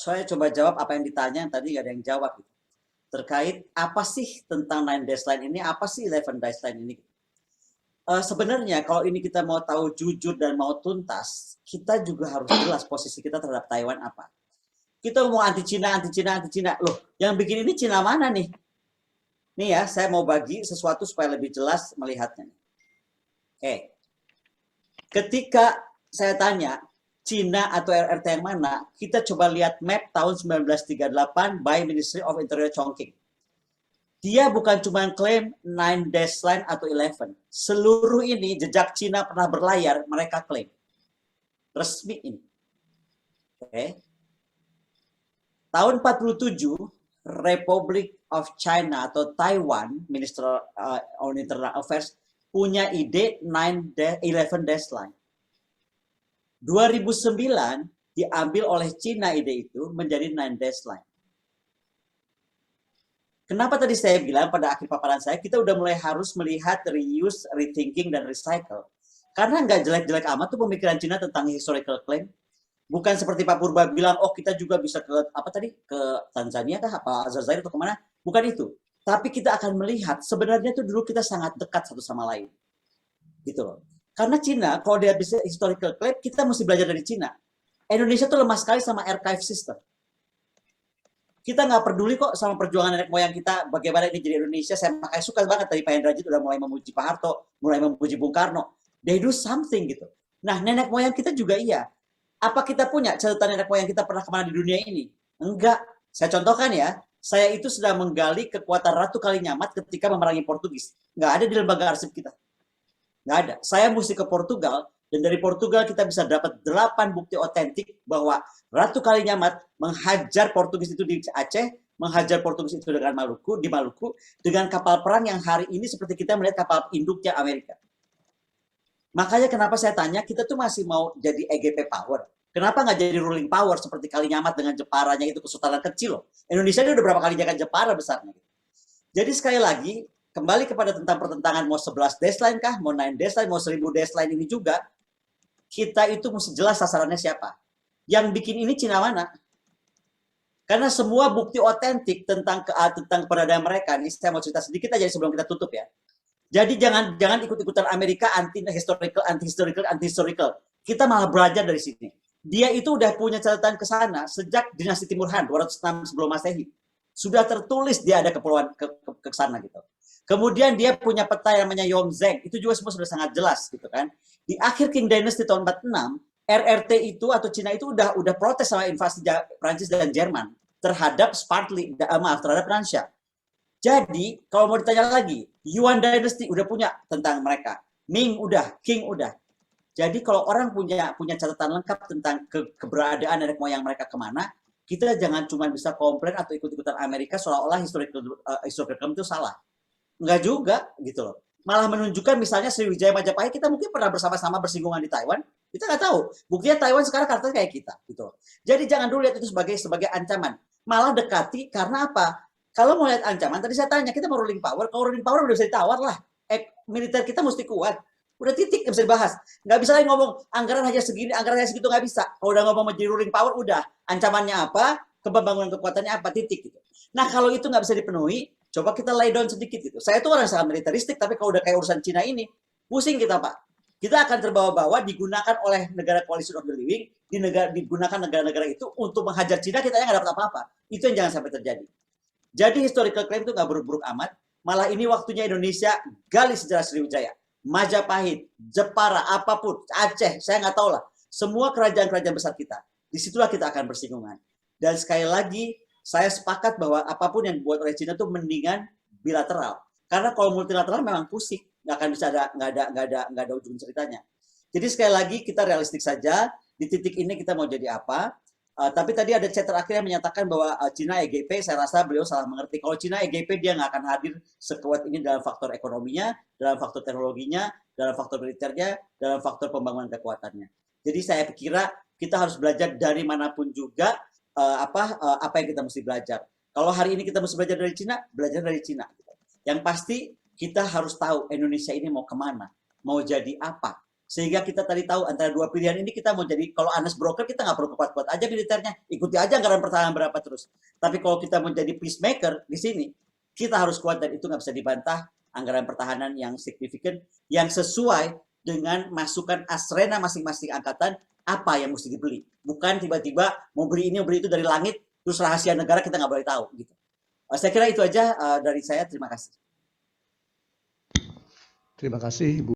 saya coba jawab apa yang ditanya, yang tadi nggak ada yang jawab. Gitu. Terkait apa sih tentang 9 dash line ini, apa sih 11 dash line ini. Sebenarnya kalau ini kita mau tahu jujur dan mau tuntas, kita juga harus jelas posisi kita terhadap Taiwan apa. Kita mau anti Cina, anti Cina, anti Cina. Loh, yang bikin ini Cina mana nih? Nih ya, saya mau bagi sesuatu supaya lebih jelas melihatnya. Oke. Ketika saya tanya, Cina atau RRT yang mana, kita coba lihat map tahun 1938 by Ministry of Interior Chongqing. Dia bukan cuma klaim 9 dash line atau 11. Seluruh ini jejak Cina pernah berlayar, mereka klaim. Resmi ini. Oke. Tahun 47, Republic of China atau Taiwan, Minister on Internal Affairs, punya ide 11 dash line. 2009 diambil oleh Cina ide itu menjadi 9 dash line. Kenapa tadi saya bilang pada akhir paparan saya, kita udah mulai harus melihat reuse, rethinking, dan recycle. Karena nggak jelek-jelek amat tuh pemikiran Cina tentang historical claim. Bukan seperti Pak Purba bilang, oh kita juga bisa ke apa tadi ke Tanzania kah, apa Aljazair atau kemana? Bukan itu. Tapi kita akan melihat sebenarnya tuh dulu kita sangat dekat satu sama lain, gitu loh. Karena Cina, kalau dia bisa historical claim, kita mesti belajar dari Cina. Indonesia tuh lemah sekali sama archive system. Kita nggak peduli kok sama perjuangan nenek moyang kita, bagaimana ini jadi Indonesia. Saya makanya suka banget tadi Pak Hendrajit udah mulai memuji Pak Harto, mulai memuji Bung Karno. They do something gitu. Nah, nenek moyang kita juga iya. Apa kita punya catatan nenek moyang kita pernah kemana di dunia ini? Enggak. Saya contohkan ya, saya itu sedang menggali kekuatan Ratu Kalinyamat ketika memerangi Portugis. Nggak ada di lembaga arsip kita. Nggak ada. Saya mesti ke Portugal, dan dari Portugal kita bisa dapat 8 bukti otentik bahwa Ratu Kalinyamat menghajar Portugis itu di Aceh, menghajar Portugis itu dengan Maluku, di Maluku, dengan kapal perang yang hari ini seperti kita melihat kapal induknya Amerika. Makanya kenapa saya tanya, kita tuh masih mau jadi EGP power. Kenapa nggak jadi ruling power seperti Kalinyamat dengan Jeparanya itu kesultanan kecil loh. Indonesia ini udah berapa kali jaga Jepara besarnya. Jadi sekali lagi, kembali kepada tentang pertentangan mau 11 dash line kah, mau 9 dash line, mau 1000 dash line ini juga, kita itu mesti jelas sasarannya siapa. Yang bikin ini Cina mana? Karena semua bukti otentik tentang keberadaan mereka, ini saya mau cerita sedikit aja sebelum kita tutup ya. Jadi jangan ikut-ikutan Amerika anti historical. Kita malah belajar dari sini. Dia itu udah punya catatan ke sana sejak dinasti Timur Han 206 sebelum Masehi. Sudah tertulis dia ada kepulauan ke sana gitu. Kemudian dia punya peta yang namanya Yongzheng, itu juga semua sudah sangat jelas gitu kan. Di akhir Qing Dynasty tahun 46, RRT itu atau Cina itu udah protes sama invasi Prancis dan Jerman terhadap terhadap Pransia. Jadi, kalau mau ditanya lagi, Yuan Dynasty udah punya tentang mereka. Ming udah, Qing udah. Jadi, kalau orang punya catatan lengkap tentang keberadaan nenek moyang mereka kemana, kita jangan cuma bisa komplain atau ikut-ikutan Amerika seolah-olah historical itu salah. Enggak juga, gitu loh. Malah menunjukkan misalnya Sriwijaya Majapahit, kita mungkin pernah bersama-sama bersinggungan di Taiwan, kita nggak tahu. Buktinya Taiwan sekarang kartanya kayak kita, gitu. Jadi jangan dulu lihat itu sebagai ancaman. Malah dekati karena apa? Kalau mau lihat ancaman, tadi saya tanya, kita mau ruling power. Kalau ruling power udah bisa ditawar lah. Militer kita mesti kuat. Udah titik, nggak bisa dibahas. Nggak bisa lagi ngomong, anggaran hanya segini, anggaran hanya segitu, nggak bisa. Kalau udah ngomong menjadi ruling power, udah. Ancamannya apa, pembangunan kekuatannya apa, titik. Gitu. Nah, kalau itu nggak bisa dipenuhi, coba kita lay down sedikit. Gitu. Saya tuh orang sangat militeristik, tapi kalau udah kayak urusan Cina ini, pusing kita, Pak. Kita akan terbawa-bawa, digunakan oleh negara coalition of the living, digunakan negara-negara itu untuk menghajar Cina, kita nggak dapat apa-apa. Itu yang jangan sampai terjadi. Jadi historical claim itu nggak buruk-buruk amat. Malah ini waktunya Indonesia gali sejarah Sriwijaya, Majapahit, Jepara, apapun, Aceh, saya nggak tahu lah. Semua kerajaan-kerajaan besar kita. Disitulah kita akan bersinggungan. Dan sekali lagi, saya sepakat bahwa apapun yang dibuat oleh Cina itu mendingan bilateral. Karena kalau multilateral memang pusing, nggak akan bisa nggak ada ujung ceritanya. Jadi sekali lagi kita realistik saja. Di titik ini kita mau jadi apa? Tapi tadi ada chat terakhir yang menyatakan bahwa Cina EGP, saya rasa beliau salah mengerti. Kalau Cina EGP dia nggak akan hadir sekuat ini dalam faktor ekonominya, dalam faktor teknologinya, dalam faktor militernya, dalam faktor pembangunan kekuatannya. Jadi saya kira kita harus belajar dari manapun juga apa yang kita mesti belajar. Kalau hari ini kita mesti belajar dari Cina, belajar dari Cina. Yang pasti kita harus tahu Indonesia ini mau kemana, mau jadi apa. Sehingga kita tadi tahu antara dua pilihan ini kita mau jadi, kalau honest broker kita nggak perlu kuat-kuat aja militernya, ikuti aja anggaran pertahanan berapa terus. Tapi kalau kita mau jadi peacemaker di sini, kita harus kuat dan itu nggak bisa dibantah, anggaran pertahanan yang signifikan, yang sesuai dengan masukan asrena masing-masing angkatan, apa yang mesti dibeli. Bukan tiba-tiba mau beli ini, mau beli itu dari langit, terus rahasia negara kita nggak boleh tahu. Gitu. Saya kira itu aja dari saya, terima kasih. Terima kasih, Ibu.